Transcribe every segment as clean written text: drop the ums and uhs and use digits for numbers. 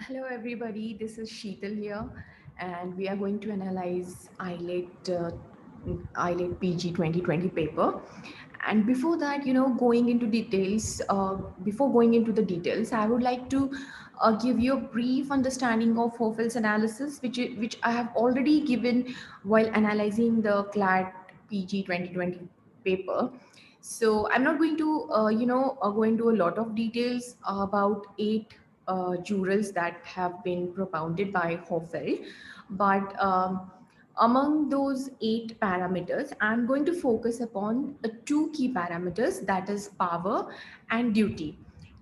Hello, everybody. This is Sheetal here, and we are going to analyze IELT PG 2020 paper. And before that, going into details, before going into the details, I would like to give you a brief understanding of Hofel's analysis, which I have already given while analyzing the CLAT PG 2020 paper. So I'm not going to, go into a lot of details about eight jurors that have been propounded by Hoffeld. But among those eight parameters, I'm going to focus upon two key parameters, that is power and duty.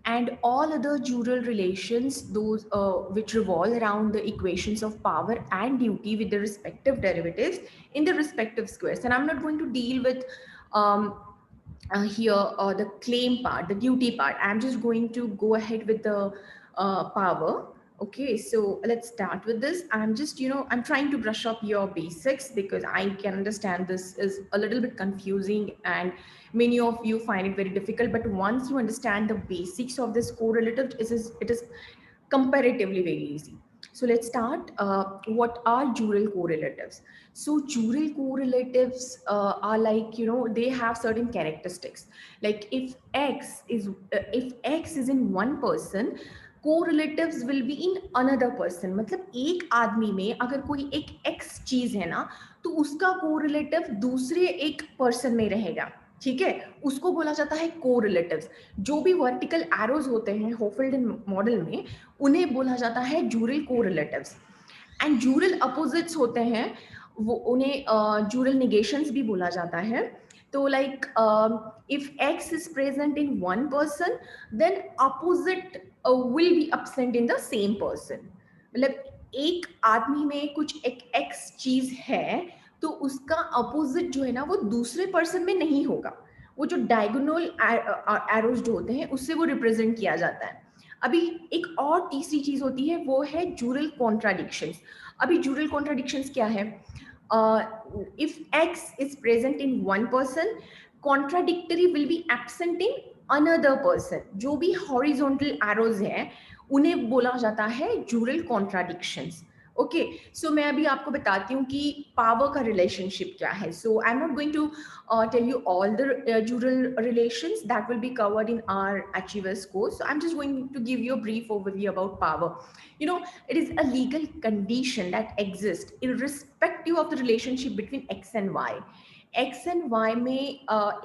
And all other jural relations, those which revolve around the equations of power and duty with the respective derivatives in the respective squares. And I'm not going to deal with um, here the claim part, the duty part. I'm just going to go ahead with the power. Okay, so let's start with this. I'm just, I'm trying to brush up your basics because I can understand this is a little bit confusing and many of you find it very difficult. But once you understand the basics of this correlative, it is comparatively very easy. So let's start. What are jural correlatives? So jural correlatives are like, they have certain characteristics. Like if x is in one person, correlatives will be in another person. मतलब एक आदमी में अगर कोई एक x चीज है ना, तो उसका कोरिलेटिव दूसरे एक पर्सन में रहेगा. ठीक है, उसको बोला जाता है कोरिलेटिव्स. जो भी वर्टिकल एरोज होते हैं होफेल्डन मॉडल में, उन्हें बोला जाता है जूरल कोरिलेटिव्स. एंड जूरल अपोजिट्स होते हैं, वो उन्हें जूरल निगेशंस भी बोला जाता है. तो like if X is present in one person, then opposite will be absent in the same person. मतलब एक आदमी में कुछ एक एक्स चीज है, तो उसका अपोजिट जो है ना, वो दूसरे पर्सन में नहीं होगा. वो जो डायगोनल एरोज जो होते हैं, उससे वो रिप्रेजेंट किया जाता है. अभी एक और तीसरी चीज होती है, वो है जूरल कॉन्ट्राडिक्शंस. अभी जूरल कॉन्ट्राडिक्शंस क्या है? If X is present in one person, contradictory will be absent in another person. जो भी हॉरिजॉन्टल एरोज हैं, उन्हें बोला जाता है जूरल कॉन्ट्राडिक्शंस. ओके, सो मैं अभी आपको बताती हूँ कि पावर का रिलेशनशिप क्या है. So I am not going to tell you all the jural relations that will be covered in our achievers course. So I'm just going to give you a brief overview about power. It is a legal condition that exists irrespective of the relationship between x and y. X and Y में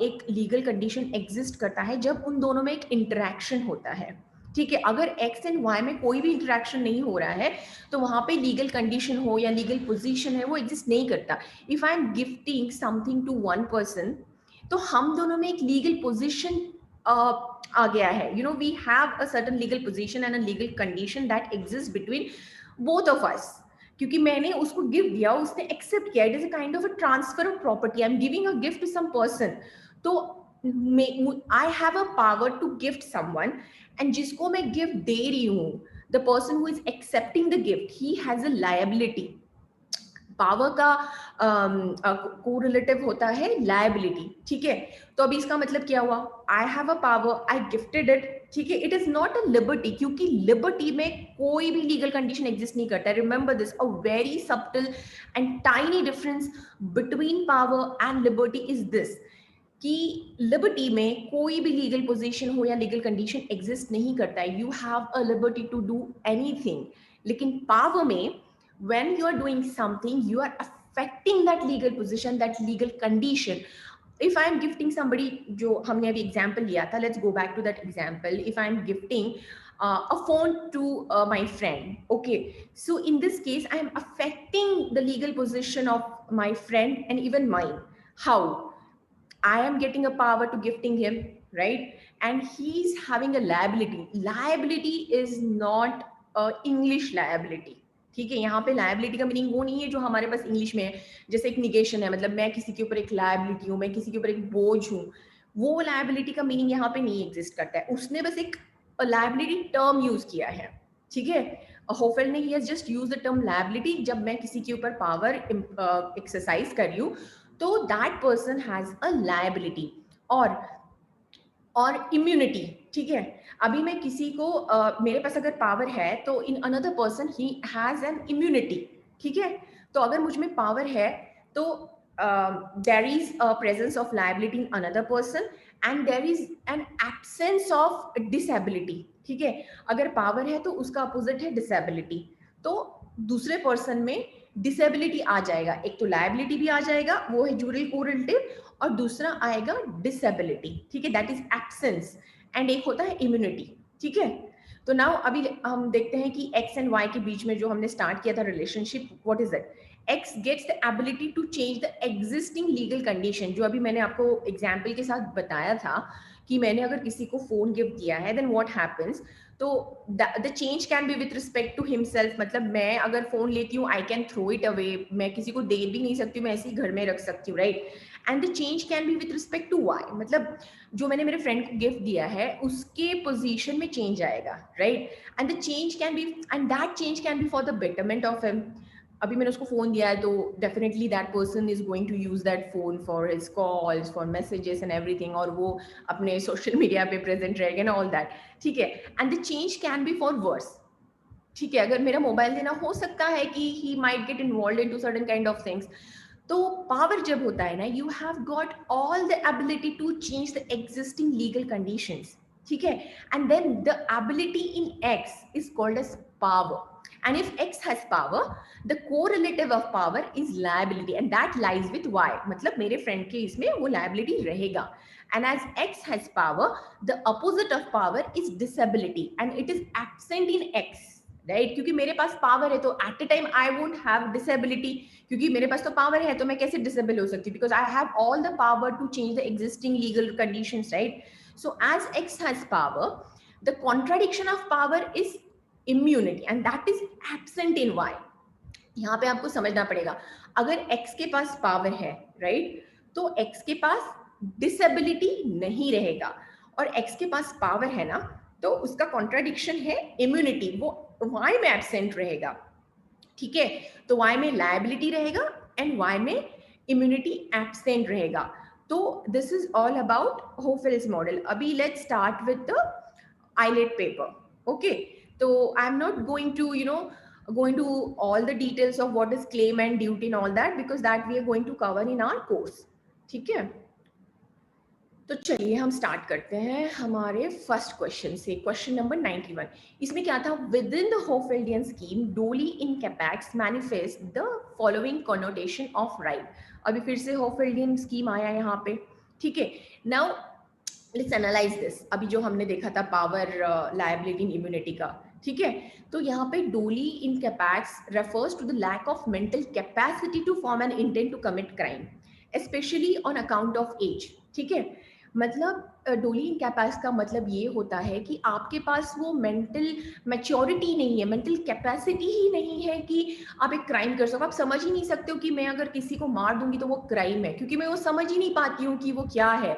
एक legal condition exist करता है जब उन दोनों में एक interaction होता है. ठीक है, अगर एक्स एंड वाई में कोई भी इंटरेक्शन नहीं हो रहा है, तो वहां पे लीगल कंडीशन हो या लीगल पोजीशन है, वो एग्जिस्ट नहीं करता. If I am gifting something to one person, तो हम दोनों में एक लीगल पोजीशन आ गया है. We have a certain legal position and a legal condition that exist between both of us. क्योंकि मैंने उसको गिफ्ट दिया, उसने एक्सेप्ट किया. It is a kind of a transfer of property. I am giving a gift to some person. तो I have a power to gift someone, and जिसको मैं gift दे रही हूँ, the person who is accepting the gift, he has a liability. Power का correlative होता है liability. ठीक है, तो अभी इसका मतलब क्या हुआ? आई have a power, I gifted it. ठीक है, it is not a liberty, क्योंकि लिबर्टी में कोई भी लीगल कंडीशन एग्जिस्ट नहीं करता. Remember this, a very subtle and tiny difference between power and liberty is this, कि लिबर्टी में कोई भी लीगल पोजीशन हो या लीगल कंडीशन एग्जिस्ट नहीं करता है. You have a liberty to do anything. लेकिन पावर में, when you are doing something, you are affecting that legal position, that legal condition. If I am gifting somebody, जो हमने अभी example लिया था, let's go back to that example. If I am gifting a phone to my friend, okay, so in this case I am affecting the legal position of my friend and even mine. How? I am getting a power to gifting him, right? And he's having a liability. Liability is not English liability. ठीक है, यहाँ पे liability का meaning वो नहीं है जो हमारे पास इंग्लिश में है. जैसे एक निगेशन है, मतलब मैं किसी के ऊपर एक लायबिलिटी हूँ, मैं किसी के ऊपर एक बोझ हूँ. वो लायबिलिटी का मीनिंग यहाँ पे नहीं एग्जिस्ट करता है. उसने बस एक लायबिलिटी टर्म यूज किया है. ठीक है, होफेल्ड ने, he has just use the term liability. जब मैं किसी के ऊपर पावर एक्सरसाइज कर रही हूँ, तो that person has a liability. और इम्यूनिटी. ठीक है, अभी मैं किसी को मेरे पास अगर पावर है तो in another person he has an immunity, ठीक है, तो अगर मुझ में पावर है तो there is a presence of liability in another person and there is an absence of disability, ठीक है, अगर पावर है तो उसका अपोजिट है डिसेबिलिटी, तो दूसरे पर्सन में डिसेबिलिटी आ जाएगा, एक तो लायबिलिटी भी आ जाएगा, वो है ड्यूरल कोरिलेटिव, और दूसरा आएगा डिसेबिलिटी, ठीक है, दैट इज एब्सेंस, एंड एक होता है इम्यूनिटी, ठीक है। तो नाउ अभी हम देखते हैं कि एक्स एंड वाई के बीच में जो हमने स्टार्ट किया था relationship, what is it, X gets the ability to change the existing legal condition, जो अभी मैंने आपको एग्जाम्पल के साथ बताया था कि मैंने अगर किसी को फोन गिफ्ट दिया है देन व्हाट हैपेंस, तो the change can be with respect to himself, मतलब मैं अगर फोन लेती हूँ I can throw it away, मैं किसी को दे भी नहीं सकती हूँ, मैं ऐसे ही घर में रख सकती हूँ, right, and the change can be with respect to Y, मतलब जो मैंने मेरे फ्रेंड को गिफ्ट दिया है उसके पोजीशन में चेंज आएगा, right, and the change can be, and that change can be for the betterment of him, अभी मैंने उसको फोन दिया है तो definitely that person is going to use that phone for his calls, for messages and everything, और वो अपने social media पे प्रेजेंट रहेगा ना, ऑल दैट, ठीक है, and the change can be for worse, ठीक है, अगर मेरा मोबाइल देना हो सकता है कि he might get involve in to certain kind of things, तो पावर जब होता है ना, you have got all the ability to change the existing legal conditions, ठीक है, and then the ability in X is called as power, and if X has power the correlative of power is liability, and that lies with Y, मतलब मेरे friend के इसमें वो liability रहेगा, and as X has power the opposite of power is disability and it is absent in x, right, क्योंकि मेरे पास power है तो at a time I won't have disability, क्योंकि मेरे पास तो पावर है तो मैं कैसे डिसेबल हो सकती हूँ, because I have all the power to change the existing legal conditions, right, so as X has power the contradiction of power is immunity and that is absent in Y, यहाँ पे आपको समझना पड़ेगा, अगर X के पास power है, right, तो एक्स के पास डिसेबिलिटी नहीं रहेगा, और एक्स के पास पावर है ना, तो उसका कॉन्ट्राडिक्शन है इम्यूनिटी, वो वाई में एब्सेंट रहेगा, ठीक है, तो वाई में लायबिलिटी रहेगा एंड वाई में इम्यूनिटी एब्सेंट रहेगा, तो this is all about Hohfeld's model. अभी let's start with the AILET paper, okay, तो I am not going to going to all the details of what is claim and duty and all that, because that we are going to cover in our course, ठीक है, तो चलिए हम start करते हैं हमारे first question से, question number 91, इसमें क्या था, within the Hohfeldian scheme doli incapax manifest the following connotation of right, अभी फिर से होफेल्डियन स्कीम आया यहाँ पे, ठीक है, नाउ लेट्स एनालाइज दिस, अभी जो हमने देखा था पावर लायबिलिटी इन इम्यूनिटी का, ठीक है, तो यहाँ पे doli incapax refers to the lack of mental capacity to form an intent to commit crime specially on account of age, ठीक है, मतलब डोली इन कैपेक्स का मतलब ये होता है कि आपके पास वो मेंटल मैच्योरिटी नहीं है, मेंटल कैपेसिटी ही नहीं है कि आप एक क्राइम कर सको, आप समझ ही नहीं सकते हो कि मैं अगर किसी को मार दूंगी तो वो क्राइम है, क्योंकि मैं वो समझ ही नहीं पाती हूँ कि वो क्या है,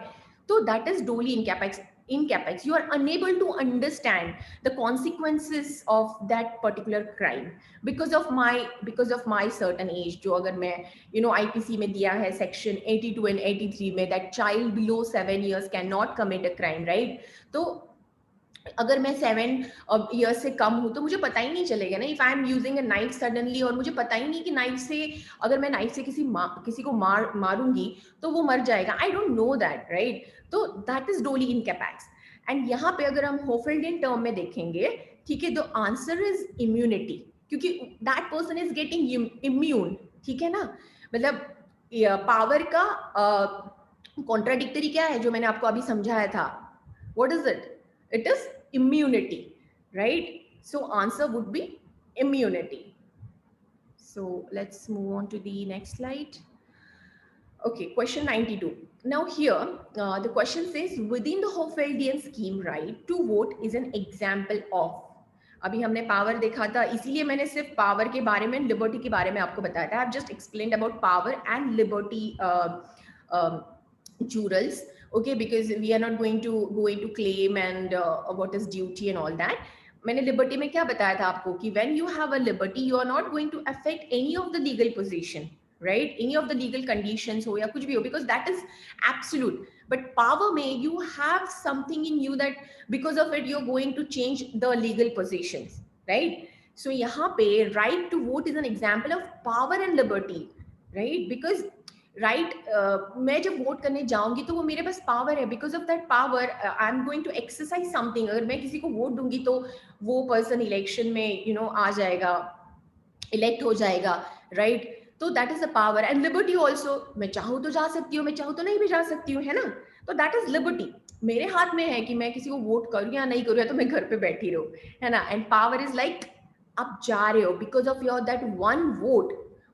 तो that is Dolly in capex. In capex, you are unable to understand the consequences of that particular crime because of my certain age. जो अगर मैं IPC में दिया है section 82 and 83 में that child below 7 years cannot commit a crime, right? तो अगर मैं 7 ईयर्स से कम हूँ तो मुझे पता ही नहीं चलेगा ना, if I am using a knife suddenly, और मुझे पता ही नहीं कि नाइफ से अगर मैं नाइफ से किसी को मारूंगी तो वो मर जाएगा, I don't know that, right, तो दैट इज डोली इन कैपेक्स, एंड यहाँ पे अगर हम होफेल्डियन टर्म में देखेंगे, ठीक है, द आंसर इज इम्यूनिटी, क्योंकि that person is getting immune, ठीक है ना, मतलब पावर का कॉन्ट्राडिक्टरी क्या है जो मैंने आपको अभी समझाया था, what is it, it is immunity, right, so answer would be immunity. So let's move on to the next slide. Okay, question 92. Now here the question says within the Hofeldian scheme right to vote is an example of, अभी हमने power देखा था, इसीलिए मैंने सिर्फ power के बारे में, लिबर्टी के बारे में आपको बताया था, I just explained about power and liberty jurals, okay, because we are not going to go into claim and what is duty and all that. मैंने लिबर्टी में क्या बताया था आपको कि when you have a liberty you are not going to affect any of the legal position, right, any of the legal conditions हो या कुछ भी हो, because that is absolute, But power में you have something in you that because of it you're going to change the legal positions, right? So यहाँ पे right to vote is an example of power and liberty, right? Because right मैं जब vote करने जाऊंगी तो वो मेरे पास पावर है, because of that power I am going to exercise something. अगर मैं किसी को वोट दूंगी तो वो पर्सन इलेक्शन में आ जाएगा, इलेक्ट हो जाएगा, राइट? तो that is a power. And liberty also, मैं चाहूँ तो जा सकती हूँ, मैं चाहूँ तो नहीं भी जा सकती हूँ, है ना? तो दैट इज लिबर्टी. मेरे हाथ में है कि मैं किसी को वोट करूँ या नहीं करूँ, या तो मैं घर पे बैठी रहूँ, है ना? एंड पावर इज लाइक आप जा रहे हो because of your that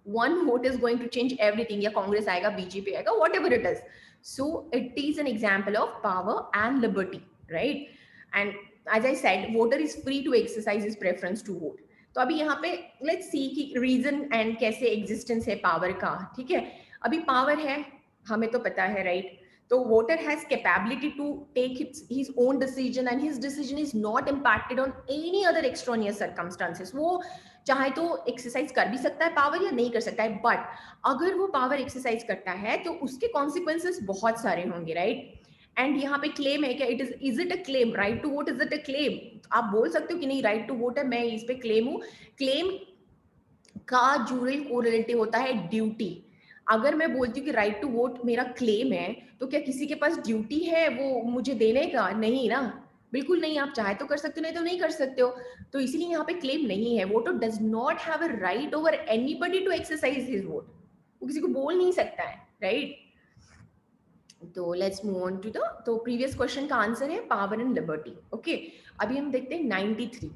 one vote is going to change everything. या कांग्रेस आएगा, बीजेपी आएगा, whatever it is. So it is an example of power and liberty, right? And as I said, voter is free to exercise his preference to vote. तो अभी यहाँ पे let's see कि reason and कैसे existence है power का, ठीक है? अभी पावर है, हमें तो पता है, राइट? तो voter has capability to take his own decision and his decision is not impacted on any other extraneous circumstances. वो चाहे तो एक्सरसाइज कर भी सकता है पावर या नहीं कर सकता है, बट अगर वो पावर एक्सरसाइज करता है तो उसके कॉन्सिक्वेंसेस बहुत सारे होंगे, राइट? एंड यहाँ पे क्लेम है क्या? Is it a claim? Right to vote, is it a claim? आप बोल सकते हो कि नहीं, राइट टू वोट है, मैं इस पे क्लेम हूँ. क्लेम का जूरल कोरिलेटिव होता है ड्यूटी. अगर मैं बोलती हूँ कि राइट टू वोट मेरा क्लेम है, तो क्या किसी के पास ड्यूटी है वो मुझे देने का? नहीं ना, बिल्कुल नहीं. आप चाहे तो कर सकते हो, नहीं तो नहीं कर सकते हो. तो इसीलिए यहाँ पे क्लेम नहीं है. Voter does not have a right over anybody to exercise his vote. वो किसी को बोल नहीं सकता है, राइट? तो let's move on to the, तो प्रीवियस क्वेश्चन का आंसर है पावर एंड लिबर्टी. ओके, अभी हम देखते हैं 93.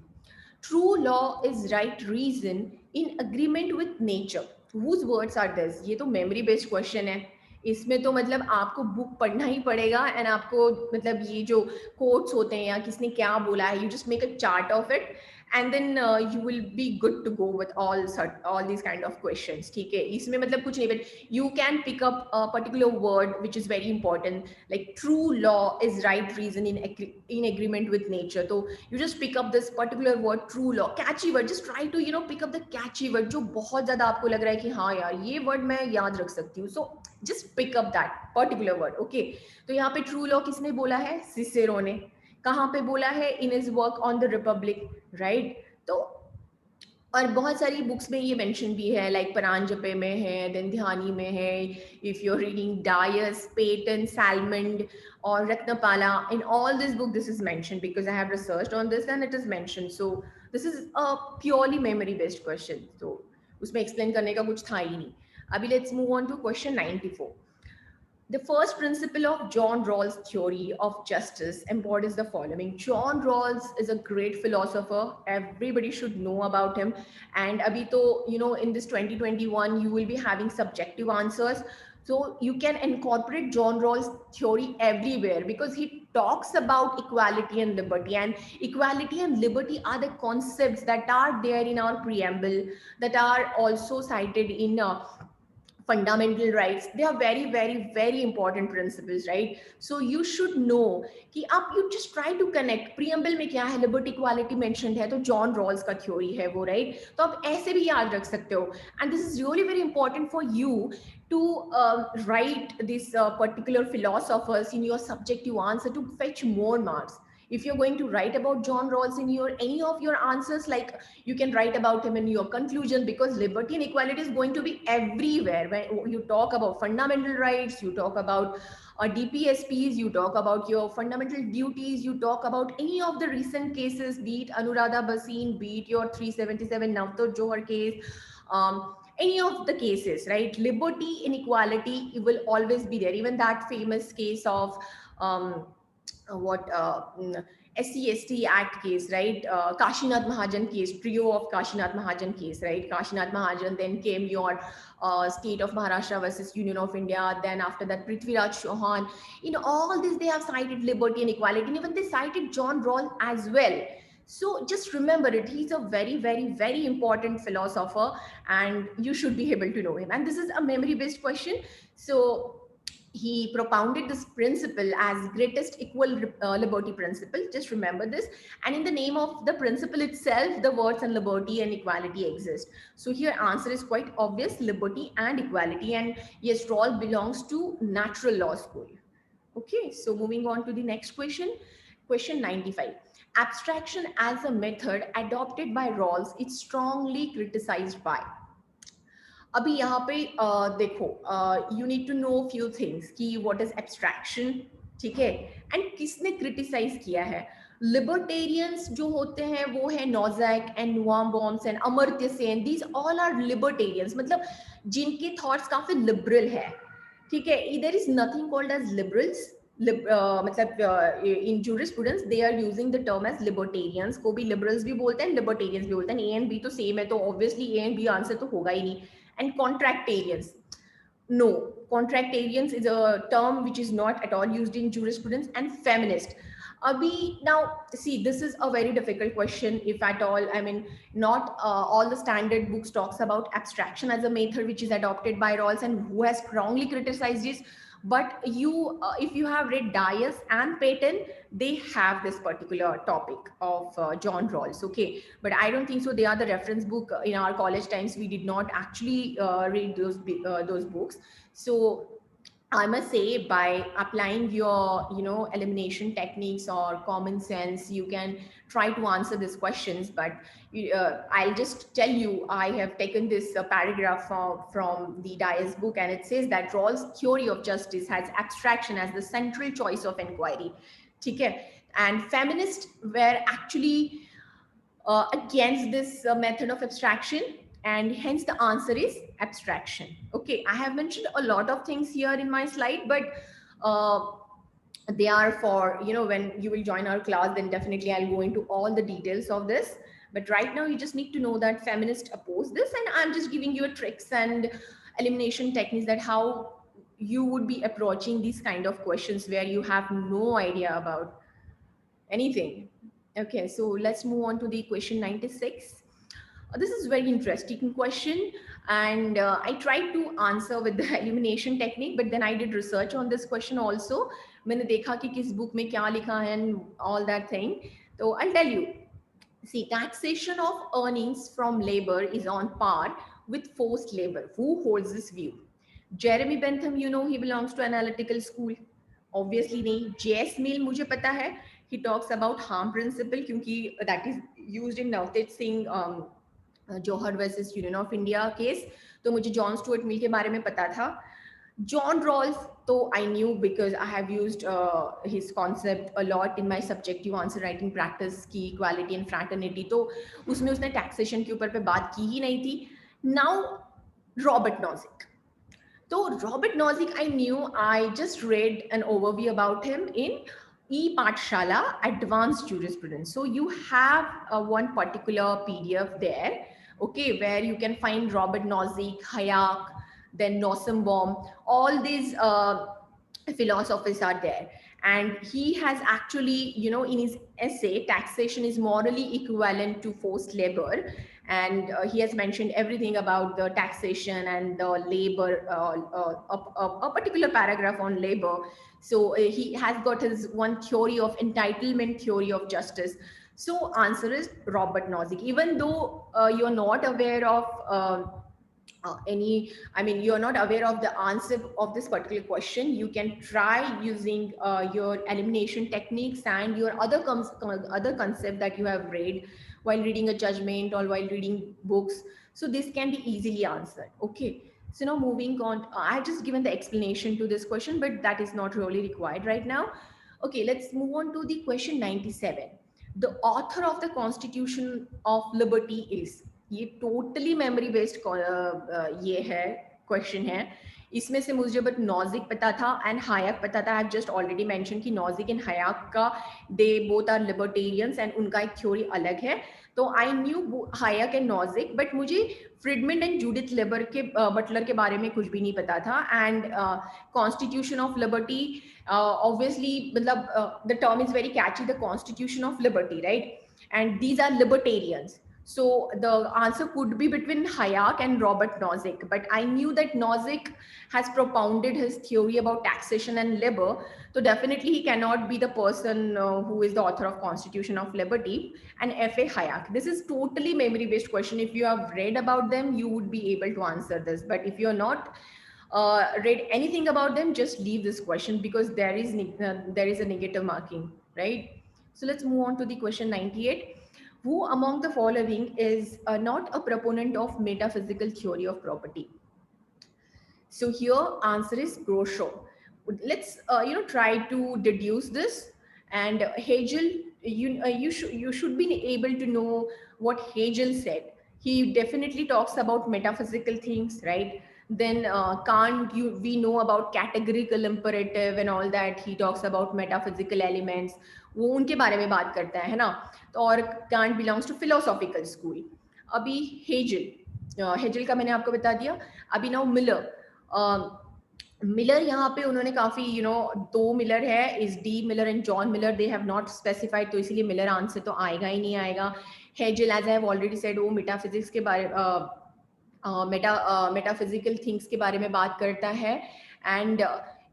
True law is right reason in agreement with nature. Whose words are this? ये तो मेमोरी बेस्ड क्वेश्चन है. इसमें तो मतलब आपको बुक पढ़ना ही पड़ेगा, एंड आपको मतलब ये जो कोट्स होते हैं या किसने क्या बोला है, you just make a chart of it, and then you will be good to go with all these kind of questions. ठीक है, इसमें मतलब कुछ नहीं, but you can pick up a particular word which is very important, like true law is right reason in agreement with nature. तो you just pick up this particular word true law, catchy word. Just try to pick up the catchy word जो बहुत ज्यादा आपको लग रहा है कि हाँ यार ये वर्ड मैं याद रख सकती हूँ. So just pick up that particular word. Okay, तो यहाँ पे true law किसने बोला है? सिसेरो ने. कहाँ पे बोला है? In his work on the Republic, right? तो और बहुत सारी बुक्स में ये मेंशन भी है, लाइक परांजपे में है, देन ध्यानी में है. If you are reading Dias, Paton, Salmond और Ratnapala, in all this book this is mention because I have researched on this and it is mention. So this is a purely memory based question, तो उसमें explain करने का कुछ था ही नहीं. अभी let's move on to question 94. The first principle of John Rawls' theory of justice embodies the following. John Rawls is a great philosopher. Everybody should know about him. And abhi to, in this 2021, you will be having subjective answers. So you can incorporate John Rawls' theory everywhere because he talks about equality and liberty. And equality and liberty are the concepts that are there in our preamble, that are also cited in fundamental rights. They are very very very important principles, right? So you should know कि आप you just try to connect preamble में क्या है, liberty equality mentioned है, तो John Rawls का theory है वो, right? तो आप ऐसे भी याद रख सकते हो. And this is really very important for you to write this particular philosophers in your subjective answer to fetch more marks. If you're going to write about John Rawls in your any of your answers, like you can write about him in your conclusion, because liberty and equality is going to be everywhere. When you talk about fundamental rights, you talk about DPSPs, you talk about your fundamental duties, you talk about any of the recent cases, be it Anuradha Bhasin, be it your 377 Navjot Johar case, any of the cases, right? Liberty and equality will always be there. Even that famous case of SC/ST Act case, right? Kashinath Mahajan case, trio of Kashinath Mahajan case, right? Kashinath Mahajan, then came your state of Maharashtra versus Union of India. Then after that, Prithviraj Chauhan. In all this, they have cited liberty and equality, and even they cited John Rawls as well. So just remember it. He's a very, very, very important philosopher, and you should be able to know him. And this is a memory-based question. So he propounded this principle as greatest equal liberty principle. Just remember this. And in the name of the principle itself, the words and liberty and equality exist. So here answer is quite obvious, liberty and equality. And yes, Rawls belongs to natural law school. Okay, so moving on to the next question. Question 95. Abstraction as a method adopted by Rawls is strongly criticized by. अभी यहाँ पे देखो, you need to know few things कि what is abstraction, ठीक है, and किसने criticise किया है. लिबर्टेरियंस जो होते हैं वो है Nozick and Nussbaum and Amartya Sen. These all are libertarians, मतलब जिनके थॉट्स काफी लिबरल है, ठीक है. इधर is nothing called as liberals. मतलब in jurisprudence they are using the term as libertarians. को भी लिबरल्स भी बोलते हैं, लिबर्टेरियंस भी बोलते हैं. ए एंड बी तो सेम है, तो obviously A and B answer तो होगा ही नहीं. And contractarians, no, contractarians is a term which is not at all used in jurisprudence. And feminist, abhi, now see, this is a very difficult question, if at all. I mean, not all the standard books talks about abstraction as a method which is adopted by Rawls and who has strongly criticized this. But you if you have read Dias and Peyton, they have this particular topic of John Rawls, okay. But I don't think so they are the reference book. In our college times we did not actually read those books. So I must say, by applying your, elimination techniques or common sense, you can try to answer these questions. But I'll just tell you, I have taken this paragraph from the Dias book, and it says that Rawls' theory of justice has abstraction as the central choice of inquiry. Okay? And feminists were actually against this method of abstraction, and hence the answer is abstraction. Okay, I have mentioned a lot of things here in my slide, but they are for, when you will join our class, then definitely I'll go into all the details of this. But right now you just need to know that feminists oppose this, and I'm just giving you a tricks and elimination techniques that how you would be approaching these kind of questions where you have no idea about anything. Okay, so let's move on to the question 96. This is very interesting question, and I tried to answer with the elimination technique, but then I did research on this question also. मैंने देखा कि किस book में क्या लिखा है and all that thing. So I'll tell you. See, taxation of earnings from labor is on par with forced labor. Who holds this view? Jeremy Bentham, he belongs to analytical school. Obviously नहीं. J.S. Mill मुझे पता है. He talks about harm principle क्योंकि that is used in Navtej Singh Johar versus Union of India case. तो मुझे John Stuart मिल के बारे में पता था. John Rawls, though I knew because I have used his concept a lot in my subjective answer writing practice की equality and fraternity, तो उसमें उसने taxation के ऊपर पे बात की ही नहीं थी. Now Robert Nozick. So Robert Nozick, I knew, I just read an overview about him in ePathshala Advanced Jurisprudence. So you have one particular PDF there, okay, where you can find Robert Nozick, Hayek, then Nossenbaum, all these philosophers are there. And he has actually, in his essay, taxation is morally equivalent to forced labor. And he has mentioned everything about the taxation and the labor, a particular paragraph on labor. So he has got his one theory of entitlement theory of justice. So answer is Robert Nozick. Even though you're not aware of you're not aware of the answer of this particular question, you can try using your elimination techniques and your other concept that you have read while reading a judgment or while reading books. So this can be easily answered. Okay. So now moving on, I've just given the explanation to this question, but that is not really required right now. Okay, let's move on to the question 97. The author of the Constitution of Liberty is, ये totally memory based ये है question है. इसमें से मुझे but Nozick पता था and Hayek पता था. I have just already mention कि नॉजिक एंड हायक का they both are libertarians and उनका एक थ्योरी अलग है. तो I knew Hayek and Nozick, but मुझे फ्रीडमैन एंड जूडिथ बटलर के बारे में कुछ भी नहीं पता था. And constitution of liberty, obviously मतलब the term is very catchy, the constitution of liberty, right? And these are libertarians. So the answer could be between Hayek and Robert Nozick, but I knew that Nozick has propounded his theory about taxation and labor, so definitely he cannot be the person who is the author of Constitution of Liberty. And F.A. Hayek. This is totally memory-based question. If you have read about them, you would be able to answer this. But if you're not read anything about them, just leave this question because there is a negative marking, right? So let's move on to the question 98. Who among the following is not a proponent of metaphysical theory of property? So here answer is Groucho. Let's try to deduce this. And Hegel, you should be able to know what Hegel said. He definitely talks about metaphysical things, right? Then Kant, we know about categorical imperative and all that. He talks about metaphysical elements. वो उनके बारे में बात करता है ना? तो और Kant belongs to philosophical school. अभी हेजल का मैंने आपको बता दिया. अभी नाउ मिलर. मिलर यहाँ पे उन्होंने काफी दो मिलर है, is D Miller and John Miller, they have not specified, तो इसीलिए मिलर आंसर तो आएगा ही नहीं आएगा. Hegel as I have already said वो मेटाफिजिक्स के बारे मेटाफिजिकल थिंग्स के बारे में बात करता है and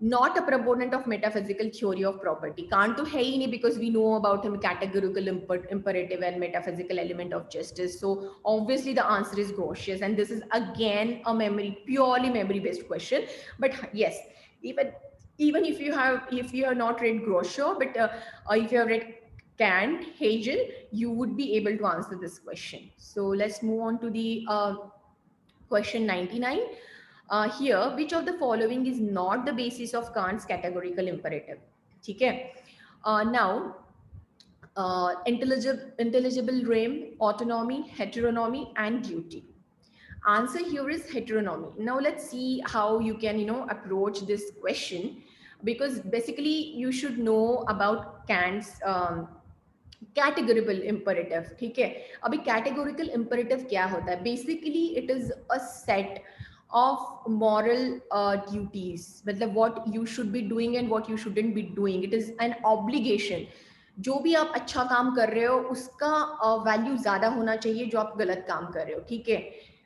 not a proponent of metaphysical theory of property. Kant to hai hi nahi because we know about him categorical imperative and metaphysical element of justice. So obviously the answer is Grotius, and this is again a purely memory based question. But yes, even if you have not read Groucho, but if you have read Kant, Hegel, you would be able to answer this question. So let's move on to the question 99. Here, which of the following is not the basis of Kant's categorical imperative? ठीक है. Now, intelligible realm, autonomy, heteronomy, and duty. Answer here is heteronomy. Now let's see how you can approach this question, because basically you should know about Kant's categorical imperative. ठीक है. अभी categorical imperative क्या होता है? Basically it is a set of moral duties, मतलब what you should be doing and what you shouldn't be doing. It is an obligation. जो भी आप अच्छा काम कर रहे हो उसका वैल्यू ज्यादा होना चाहिए जो आप गलत काम कर रहे हो. ठीक है.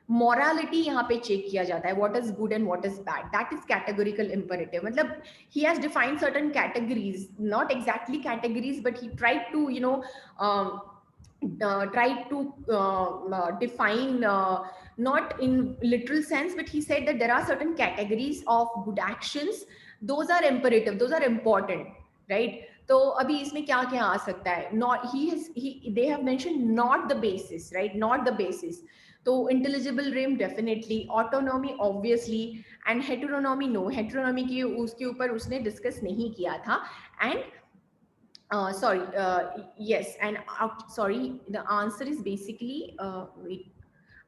मोरालिटी यहाँ पे चेक किया जाता है, what is good and what is bad. That is categorical imperative. मतलब he has defined certain categories, not exactly categories, but he tried to define, not in literal sense, but he said that there are certain categories of good actions. Those are imperative, those are important, right? तो अभी इसमें क्या क्या आ सकता है? Not they have mentioned not the basis, right? Not the basis. तो intelligible realm definitely, autonomy obviously, and heteronomy no. heteronomy की उसके ऊपर उसने डिस्कस नहीं किया था. And yes, and sorry, the answer is basically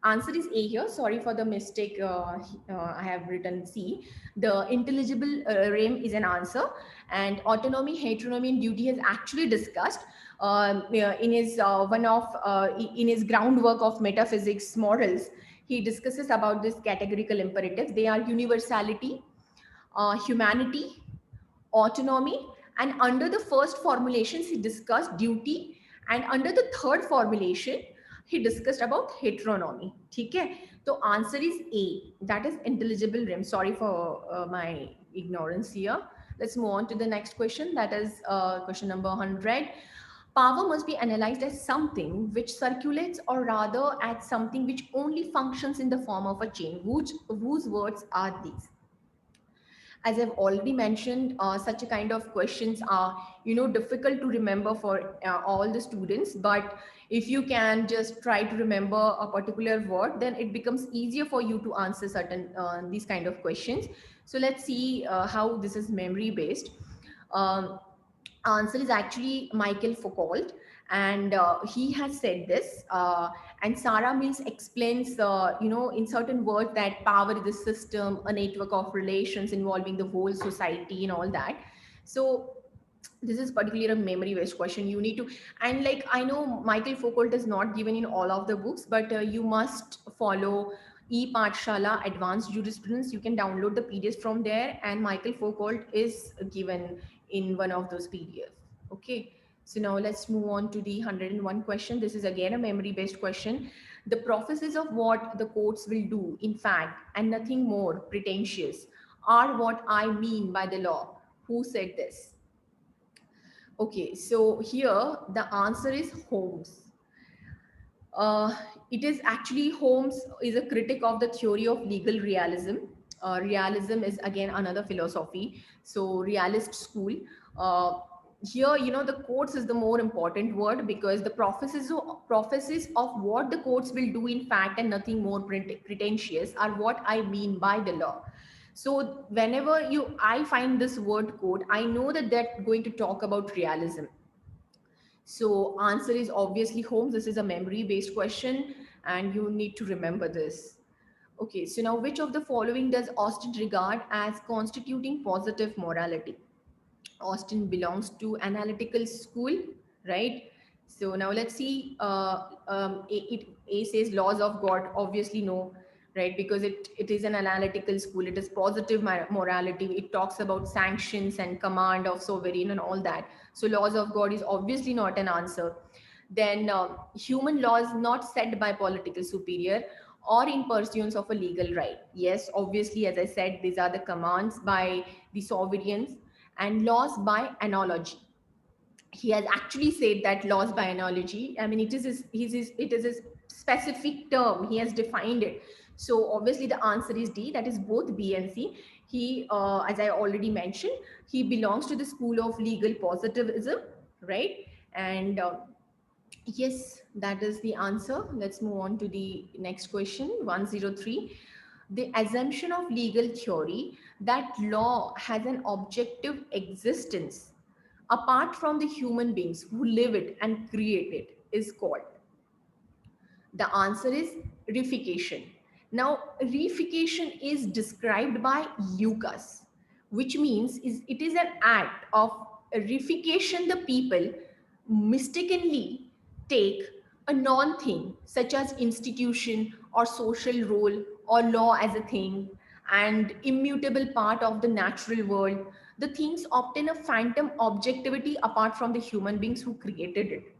answer is A here. Sorry for the mistake. I have written C. The intelligible realm is an answer, and autonomy, heteronomy, and duty has actually discussed in his in his groundwork of metaphysics morals. He discusses about this categorical imperatives. They are universality, humanity, autonomy, and under the first formulations he discussed duty, and under the third formulation he discussed about heteronomy. ठीक है. तो answer is A, that is intelligible realm. Sorry for my ignorance here. Let's move on to the next question, that is question number 100. Power must be analyzed as something which circulates, or rather as something which only functions in the form of a chain. Whose words are these? As I've already mentioned, such a kind of questions are difficult to remember for all the students, but if you can just try to remember a particular word, then it becomes easier for you to answer certain these kind of questions. So let's see how this is memory based. Answer is actually Michael Foucault, and he has said this, and Sarah Mills explains in certain words that power is a system, a network of relations involving the whole society and all that. So this is particularly a memory based question. You need to, and like I know Michael Foucault is not given in all of the books, but you must follow ePathshala Advanced Jurisprudence. You can download the PDFs from there, and Michael Foucault is given in one of those PDFs. Okay. So now let's move on to the 101 question. This is again a memory based question. The prophecies of what the courts will do, in fact, and nothing more pretentious, are what I mean by the law. Who said this? Okay, so here the answer is Holmes. It is actually Holmes is a critic of the theory of legal realism. Realism is again another philosophy. So realist school. Uh, Here, the quotes is the more important word, because the prophecies of what the courts will do in fact and nothing more pretentious are what I mean by the law. So whenever I find this word quote, I know that they're going to talk about realism. So answer is obviously Holmes. This is a memory based question and you need to remember this. Okay, so now which of the following does Austin regard as constituting positive morality? Austin belongs to analytical school, right? So now let's see. A says laws of God. Obviously, no, right? Because it is an analytical school. It is positive morality. It talks about sanctions and command of sovereign and all that. So laws of God is obviously not an answer. Then human laws not set by political superior or in pursuance of a legal right. Yes, obviously, as I said, these are the commands by the sovereigns, and laws by analogy. He has actually said that laws by analogy. I mean, it is a specific term. He has defined it. So obviously, the answer is D. That is both B and C. He, as I already mentioned, he belongs to the school of legal positivism, right? And yes, that is the answer. Let's move on to the next question, 103. The assumption of legal theory that law has an objective existence apart from the human beings who live it and create it is called. The answer is reification. Now, reification is described by Lucas, which means it is an act of reification. The people mistakenly take a non-thing such as institution or social role or law as a thing and immutable part of the natural world. The things obtain a phantom objectivity apart from the human beings who created it.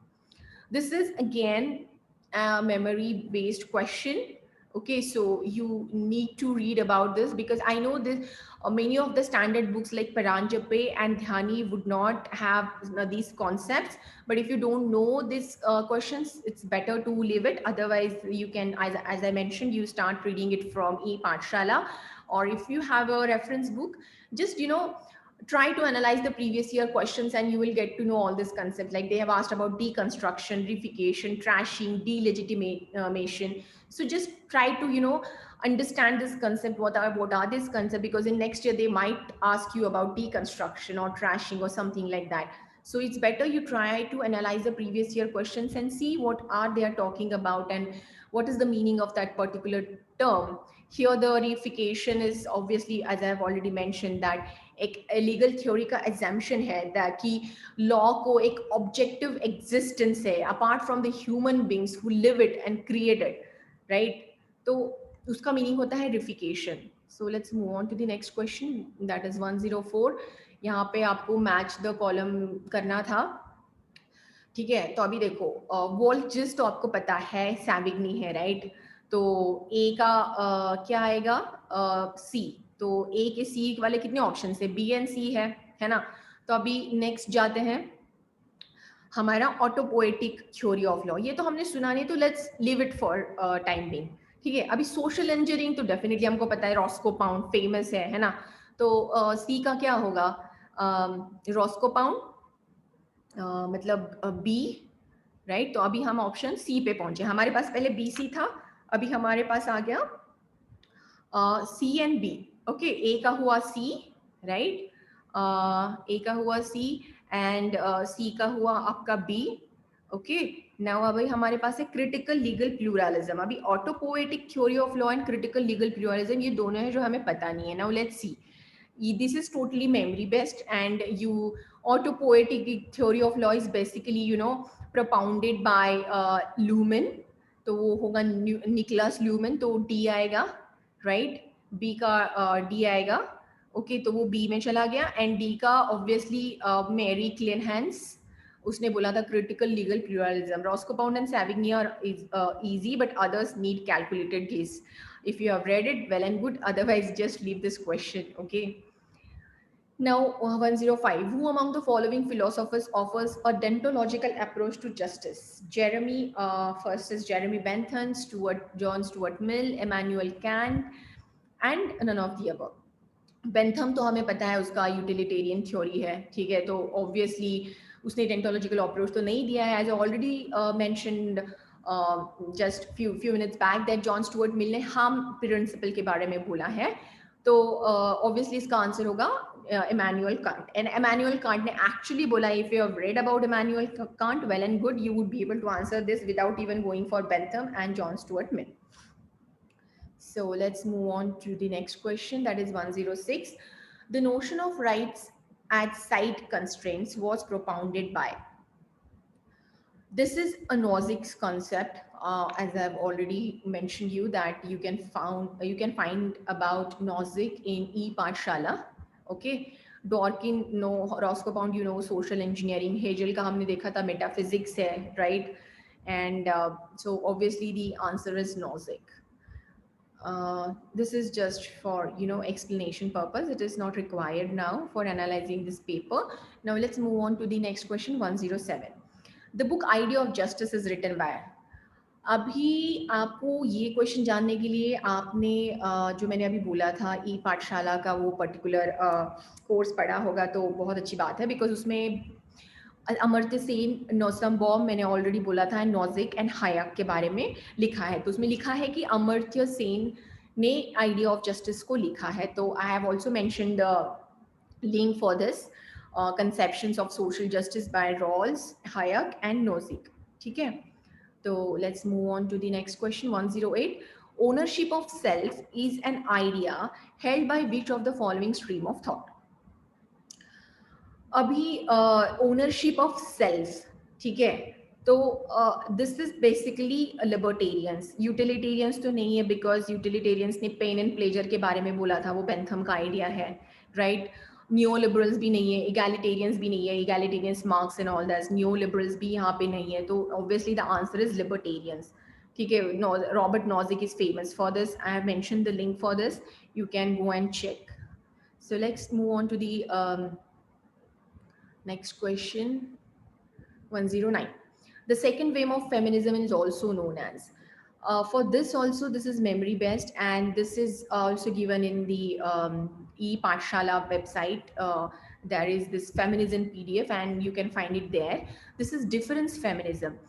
This is again a memory based question. Okay, so you need to read about this, because I know this many of the standard books like Paranjape and Dhyani would not have these concepts. But if you don't know these questions, it's better to leave it. Otherwise, you can, as I mentioned, you start reading it from e-Pathshala, or if you have a reference book, just try to analyze the previous year questions and you will get to know all this concept. Like they have asked about deconstruction, reification, trashing, delegitimation. So just try to understand this concept. What are these concepts? Because in next year they might ask you about deconstruction or trashing or something like that. So it's better you try to analyze the previous year questions and see what are they are talking about and what is the meaning of that particular term. Here the reification is obviously, as I have already mentioned, that एक legal theory का assumption है कि law को एक objective existence है apart from the human beings who live it and create it, right? तो उसका meaning होता है reification. So let's move on to the next question, that is 104. यहाँ पे आपको मैच द कॉलम करना था, ठीक है? तो अभी देखो वोल्जिस तो आपको पता है सैविग्नी है, राइट? तो ए का क्या आएगा? सी. तो ए के सी वाले कितने ऑप्शन है? बी एंड सी है ना? तो अभी नेक्स्ट जाते हैं हमारा ऑटोपोएटिक थ्योरी ऑफ लॉ. ये तो हमने सुना नहीं, तो let's live it for time being, ठीक है? अभी सोशल इंजीनियरिंग तो डेफिनेटली हमको पता है, रॉस्को पाउंड फेमस है ना? तो सी का क्या होगा? रॉस्को पाउंड, मतलब बी, राइट? तो अभी हम ऑप्शन सी पे पहुंचे. हमारे पास पहले बी सी था, अभी हमारे पास आ गया सी एंड बी. ओके, ए का हुआ सी, राइट? ए का हुआ सी एंड सी का हुआ आपका बी. ओके, नाउ अभी हमारे पास है क्रिटिकल लीगल प्लूरलिज्म. अभी autopoietic theory of law and critical legal pluralism, ये दोनों है जो हमें पता नहीं है. Now let's see. This is totally memory based, and autopoetic theory of law is basically propounded by Luhmann. तो वो होगा निकोलस ल्यूमन. तो डी आएगा, राइट? बी का डी आएगा. ओके, तो वो बी में चला गया. एंड डी का ऑब्वियसली मैरी क्लेनहैंस, उसने बोला था critical legal pluralism. Roscoe Pound and Savigny are easy, but others need calculated guess. If you have read it, well and good. Otherwise, just leave this question. Okay. Now, 105. Who among the following philosophers offers a deontological approach to justice? First is Jeremy Bentham, John Stuart Mill, Immanuel Kant, and none of the above. Bentham तो हमें पता है उसका utilitarian theory है, ठीक है, तो obviously उसने टेंटोलॉजिकल अप्रोच तो नहीं दिया है, as already mentioned just few minutes back that John Stuart Mill ने हार्म प्रिंसिपल के बारे में बोला है. तो ऑब्वियसली इसका आंसर होगा Immanuel Kant. And Immanuel Kant ने एक्चुअली बोला, if you have read about Immanuel Kant, well and good, you would be able to answer this without even going for Bentham and John Stuart Mill. So let's move on to the next question, that is 106. The notion of rights at site constraints was propounded by. This is a Nozick's concept, as I've already mentioned you that you can find about Nozick in e-Pathshala. Okay, Dworkin no Roscoe Pound, you know, social engineering. Hegel का हमने देखा था metaphysics है, right? And so obviously the answer is Nozick. This is just for explanation purpose. It is not required now for analyzing this paper. Now let's move on to the next question, 107. The book Idea of Justice is written by. अभी आपको ये question जानने के लिए आपने जो मैंने अभी बोला था ई पाठशाला का वो पर्टिकुलर कोर्स पढ़ा होगा, तो बहुत अच्छी बात है, बिकॉज उसमें अमर्त्य सेन, नोसमबॉम मैंने ऑलरेडी बोला था, नोजिक एंड हायक के बारे में लिखा है. तो उसमें लिखा है कि अमर्त्य सेन ने आइडिया ऑफ जस्टिस को लिखा है. तो I have also mention the link for this conceptions of social justice by Rawls, Hayek and Nozick. ठीक है, तो let's move on to the next question, 108. Ownership of self is an idea held by which of the following stream of thought? अभी ownership of self, ठीक है, तो this is basically libertarians. Utilitarians तो नहीं है, बिकॉज यूटिलिटेरियंस ने pen and pleasure के बारे में बोला था, वो बेंथम का आइडिया है, राइट? न्यू लिबरल्स भी नहीं है, इगैलिटेरियंस भी नहीं है, egalitarians Marx and all that. New liberals भी यहाँ पे नहीं है, तो obviously the answer is libertarians. ठीक है, Robert Nozick is famous for this. I have mentioned the link for this, you can go and check. So let's move on to the next question, 109. The second wave of feminism is also known as. For this also, this is memory based, and this is also given in the e-Pathshala website. There is this feminism PDF, and you can find it there. This is difference feminism.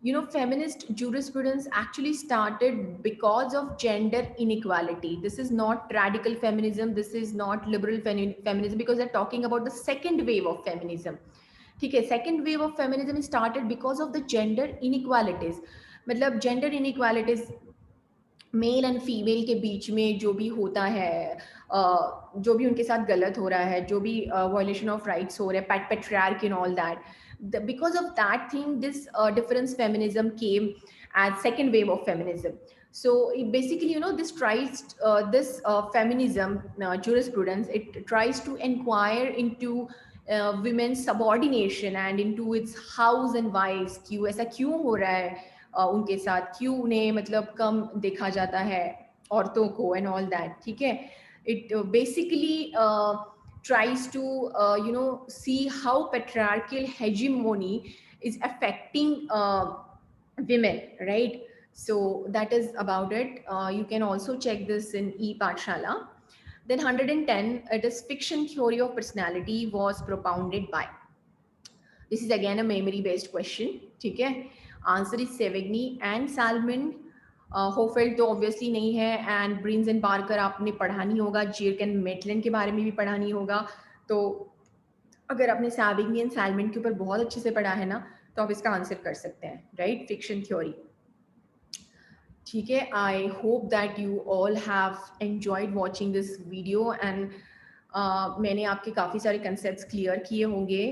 You know, feminist jurisprudence actually started because of gender inequality. This is not radical feminism, this is not liberal feminism, because they're talking about the second wave of feminism. ठीक है, second wave of feminism started because of the gender inequalities. मतलब gender inequalities, male and female के बीच में जो भी होता है, जो भी उनके साथ गलत हो रहा है, जो भी वायलेशन ऑफ राइट्स हो रहे हैं, patriarch and all that, because of that thing, this difference feminism came as second wave of feminism. So it basically, you know, this tries feminism jurisprudence, it tries to inquire into women's subordination and into its hows and whys. क्यों ऐसा क्यों हो रहा है उनके साथ, क्यों उन्हें मतलब कम देखा जाता है औरतों को एंड ऑल दैट. ठीक है, it basically tries to see how patriarchal hegemony is affecting women, right? So that is about it. You can also check this in e-Pathshala. Then 110, it is fiction theory of personality was propounded by. This is again a memory based question. ठीक है, answer is Sevigny and Salmon. होफेल्ड तो obviously नहीं है, and ब्रिन्स and Barker आपने पढ़ा नहीं होगा, जिर्क and मेटलन के बारे में भी पढ़ा नहीं होगा. तो अगर आपने सैविग्नी एंड सैलमन के ऊपर बहुत अच्छे से पढ़ा है ना, तो आप इसका आंसर कर सकते हैं, राइट? Fiction theory. ठीक है, I hope that you all have enjoyed watching this video, and मैंने आपके काफ़ी सारे कंसेप्ट्स क्लियर किए होंगे.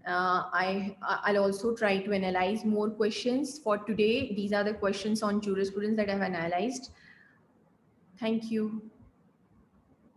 I'll also try to analyze more questions for today. These are the questions on jurisprudence that I've analyzed. Thank you.